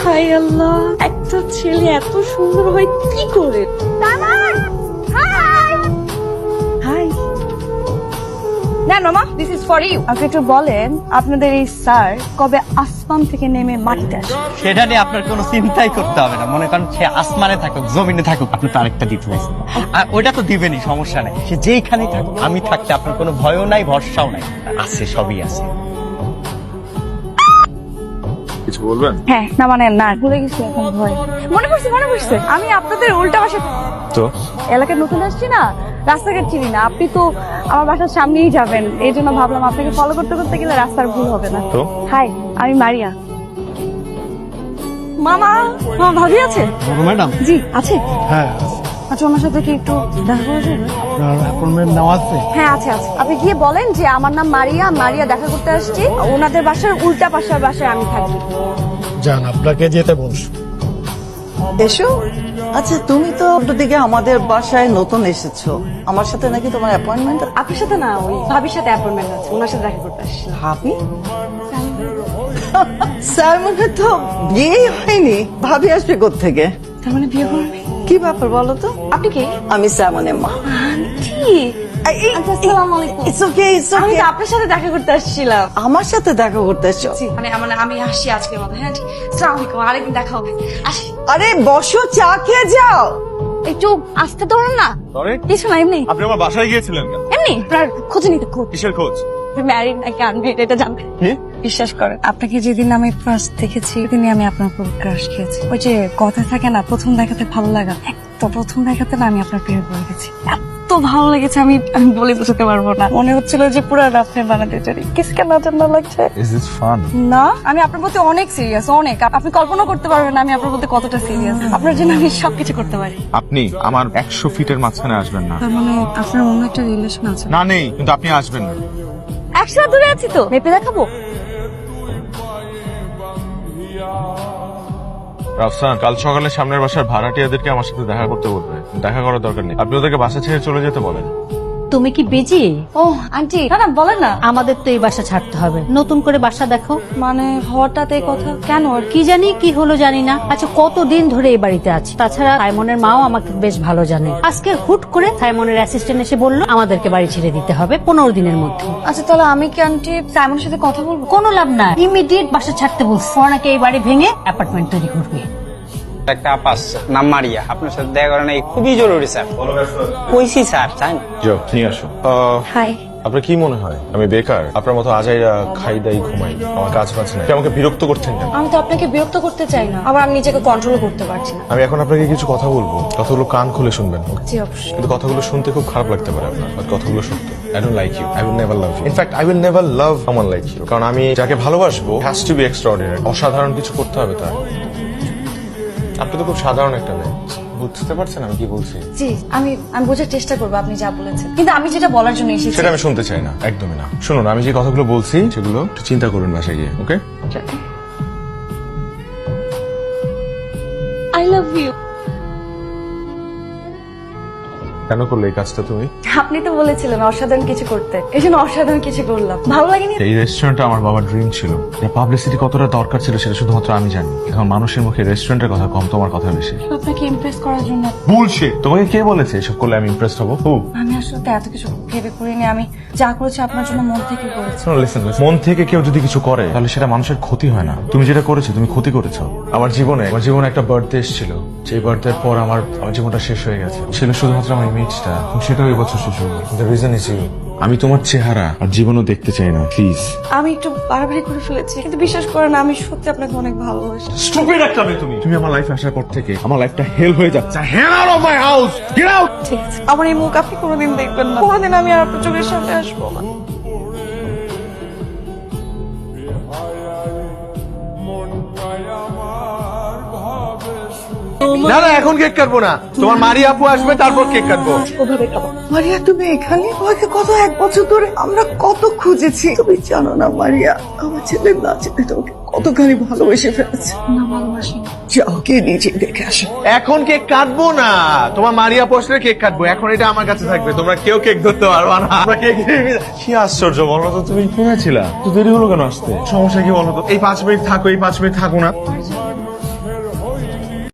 High আল্লাহ, একটা ছেলে এত সুন্দর হয় কি করে? হাই। না মামা, দিস ইজ ফর ইউ। আপনি একটু বলেন আপনাদের এই স্যার কবে আসমান থেকে নেমে মাটিতে আসে? সেটা নিয়ে আপনার কোনো চিন্তাই করতে হবে না। মনে করেন সে আসমানে থাকুক জমিনে থাকুক, আপনি তো আরেকটা দিতে পারছেন, আর ওইটা তো দিবেনই, সমস্যা নেই। সে যেইখানেই থাকুক, আমি থাকতে আপনার কোনো ভয়ও নাই, ভরসাও নাই, আছে, সবই আছে। কিছু বলবেন? হ্যাঁ, না মানে না, ভুলে গেছি এখন ভয়। মনে পড়ছে, আমি আপনাদের উল্টা পাশে তো এলাকায় নতুন আসছি না, রাস্তাঘাট চিনি না। আপনি তো আমার বাসার সামনেই যাবেন, এই জন্য ভাবলাম আপনাকে ফলো করতে করতে গেলে রাস্তার ভুল হবে না। তো হাই, আমি মারিয়া। মামা, ভাবি আছে? ম্যাডাম? জি আছে। হ্যাঁ, আচ্ছা, ওনার সাথে কি একটু দেখা করা যাবে? অ্যাপয়েন্টমেন্ট নেওয়া আছে। হ্যাঁ আছে। আপনি গিয়ে বলেন যে আমার নাম মারিয়া দেখা করতে আসছি, ওনাদের বাসার উল্টা পাশের বাসায় আমি থাকি। যান, আপনাকে যেতে বলছি। এসো। আচ্ছা, তুমি তো দিকে আমাদের বাসায় নতুন এসেছো, আমার সাথে নাকি তোমার অ্যাপয়েন্টমেন্ট? আপনার সাথে না, ওই ভাবির সাথে অ্যাপয়েন্টমেন্ট আছে, ওনার সাথে দেখা করতে আসছি। ভাবি? সাইমনের তো বিয়েই হয়নি, ভাবি আসবে কোত্থেকে? তার মানে বিয়ে করবে? কি ব্যাপার বলো তো? আপনি কে? আমি সাইমনের মা। আন্টি, আসসালামু আলাইকুম। ইটস ওকে, ইটস আমি ওকে। তো আপনার সাথে দেখা করতে আসছিলাম। আমার সাথে দেখা করতে এসছো? আমি আসছি আজকের মতো। হ্যাঁ, আসসালামু আলাইকুম, আরেকদিন দেখা হবে। আসি। আরে বসো, চা খেয়ে যাও। একটু আসতে ধরুন না। সরি, কিছু না, এমনি আপনি আমার বাসায় গিয়েছিলেন কেন? এমনি আপনার খোঁজ নিতে। কিসের খোঁজ? ম্যারিড নাকি আনম্যারিড এটা জানতে। কি? বিশ্বাস করেন, আপনাকে যেদিন আমি ফার্স্ট দেখেছি সেদিনই আমি আপনার উপর ক্রাশ খেয়েছি। ওই যে কথা থাকে না, প্রথম দেখাতে ভালো লাগা, তো প্রথম দেখাতে না আমি আপনার প্রেমে পড়ে গেছি। এত ভালো লেগেছে, আমি বলে বোঝাতে পারবো না। মনে হচ্ছিল যে পুরো রাত্রে বানাতে চাই। কিসকে না জানা লাগছে ইজ দিস ফান? না, আমি আপনার প্রতি অনেক সিরিয়াস, অনেক। আপনি কল্পনা করতে পারবেন না আমি আপনার প্রতি কতটা সিরিয়াস। আপনার জন্য আমি সবকিছু করতে পারি। আপনি আমার 100 ফিটের মাঝখানে আসবেন না। তার মানে আপনার অন্য একটা রিলেশন আছে? না, নেই, কিন্তু আপনি আসবেন না। 100 দূরে আছি তো, মেপে দেখাবো। রাফসান, কাল সকালে সামনের বাসার ভাড়াটিয়াদেরকে আমার সাথে দেখা করতে বলবে। দেখা করার দরকার নেই, আপনি ওদেরকে বাসা ছেড়ে চলে যেতে বলেন। তুমি কি বিজি? ও আন্টি, না বলেন না। আমাদের তো এই বাসা ছাড়তে হবে, নতুন করে বাসা দেখো। মানে হঠাৎ এই কথা কেন? আর কি জানি কি হলো জানি না। আচ্ছা, কতদিন ধরে এই বাড়িতে আছি, তাছাড়া সাইমনের মাও আমাকে বেশ ভালো জানে। আজকে হুট করে সাইমনের অ্যাসিস্ট্যান্ট এসে বলল আমাদেরকে বাড়ি ছেড়ে দিতে হবে 15 দিনের মধ্যে। আচ্ছা, তাহলে আমি কি আন্টি সাইমনের সাথে কথা বলবো? কোনো লাভ না, ইমিডিয়েট বাসা ছাড়তে বলছে। ওনাকে এই বাড়ি ভেঙে অ্যাপার্টমেন্ট তৈরি করবে। একটা আপা আসছে, নাম মারিয়া, আপনার সাথে দেখা করেন এই খুবই জরুরি স্যার। কইছি স্যার, চান যাও, নিয়ে আসো। হাই। আপনার কি মনে হয় আমি বেকার? আপনার মতো আজাইরা খাই দাই ঘুমাই, আমার কাজ বাজ নাই। আমাকে বিরক্ত করছেন কেন? আমি তো আপনাকে বিরক্ত করতে চাই না, আবার আমি নিজেকে কন্ট্রোল করতে পারছি না। আমি এখন আপনাকে কিছু কথা বলবো, কথাগুলো কান খুলে শুনবেন। জি অবশ্যই। কিন্তু কথাগুলো শুনতে খুব খারাপ লাগতে পারে আপনার, বাট কথাগুলো সত্য। I don't like you. I will never love you. In fact, I will never love someone like you. কারণ আমি যাকে ভালোবাসবো has to be extraordinary. অসাধারণ কিছু করতে হবে তার। আপনি তো খুব সাধারণ একটা মেয়ে, বুঝতে পারছেন আমি কি বলছি? জি, আমি বোঝার চেষ্টা করবো আপনি যা বলেছেন, কিন্তু আমি যেটা বলার জন্য এসেছি সেটা আমি শুনতে চাই না, একদমই না। শুনুন, আমি যে কথাগুলো বলছি সেগুলো একটু চিন্তা করুন বাসায় গিয়ে, ওকে? I love you. কেন করলে এই কাজটা তুমি? আপনি তো বলেছিলেন অসাধারণ কিছু করতে, এই জন্য অসাধারণ কিছু করলাম। ভালো লাগেনি? এই রেস্টুরেন্টটা আমার বাবার ড্রিম ছিল। এর পাবলিসিটি কতটা দরকার ছিল সেটা শুধুমাত্র আমি জানি। এখন মানুষের মুখে রেস্টুরেন্টের কথা কম, তোমার কথা বেশি। আপনাকে ইমপ্রেস করার জন্য। বুলশিট! তোমাকে কে বলেছে এসব করলে আমি ইমপ্রেসড হবো? আমি আসলে এত কিছু ভেবে করিনি, আমি যা করেছি আপনার জন্য মন থেকে করেছি। লিসেন, মন থেকে কেউ যদি কিছু করে তাহলে সেটা মানুষের ক্ষতি হয় না। তুমি যেটা করেছো তুমি ক্ষতি করেছো। আমার জীবনে একটা বার্থডে এসেছিল, সেই বার্থডের পর আমার জীবনটা শেষ হয়ে গেছে। ছিল শুধুমাত্র আমার ইমেজটা, সেটাও এই বছর শেষ হয়ে গেল। The reason is you. আমি তোমার চেহারা আর জীবনও দেখতে চাই না, প্লিজ। আমি একটু বাড়াবাড়ি করে ফেলেছি, কিন্তু বিশ্বাস করেন আমি সত্যি আপনাকে অনেক ভালোবাসি। স্টুপিড একটা মেয়ে তুমি। তুমি আমার লাইফে আসার পর থেকে আমার লাইফটা হেল হয়ে যাচ্ছে। Hell out of my house, get out. ঠিক আছে, আমার এই মুখ আপনি কোনোদিন দেখবেন না, কোনোদিন আমি আর আপনার চোখের সামনে আসবো না। না না, এখন কেক কাটবো না। তোমার মারি আপু আসবে, তারপর কেক কাটবো। ওভাবে খাবো। মারিয়া, তুমি এখানে? তোমাকে কত 1 বছর ধরে আমরা কত খুঁজেছি। তুমি জানো না মারিয়া, আমার ছেলে না ছেলে তোমাকে কতখানি ভালোবেসে ফেলেছে। না ভালোবাসি। যাও গিয়ে নিজে দেখে আসো। এখন কেক কাটবো না, তোমার মারিয়া পোস্টারে কেক কাটবো। এখন এটা আমার কাছে থাকবে, তোমরা কেউ কেক ধরতে পারবা না। আমরা কেক কি আশ্চর্য, বলো তো, তুমি ঘুমিয়েছিলা তো দেরি হলো কেন আসতে? সমস্যা কি বলো তো? এই 5 মিনিট থাকো, এই 5 মিনিট থাকো না।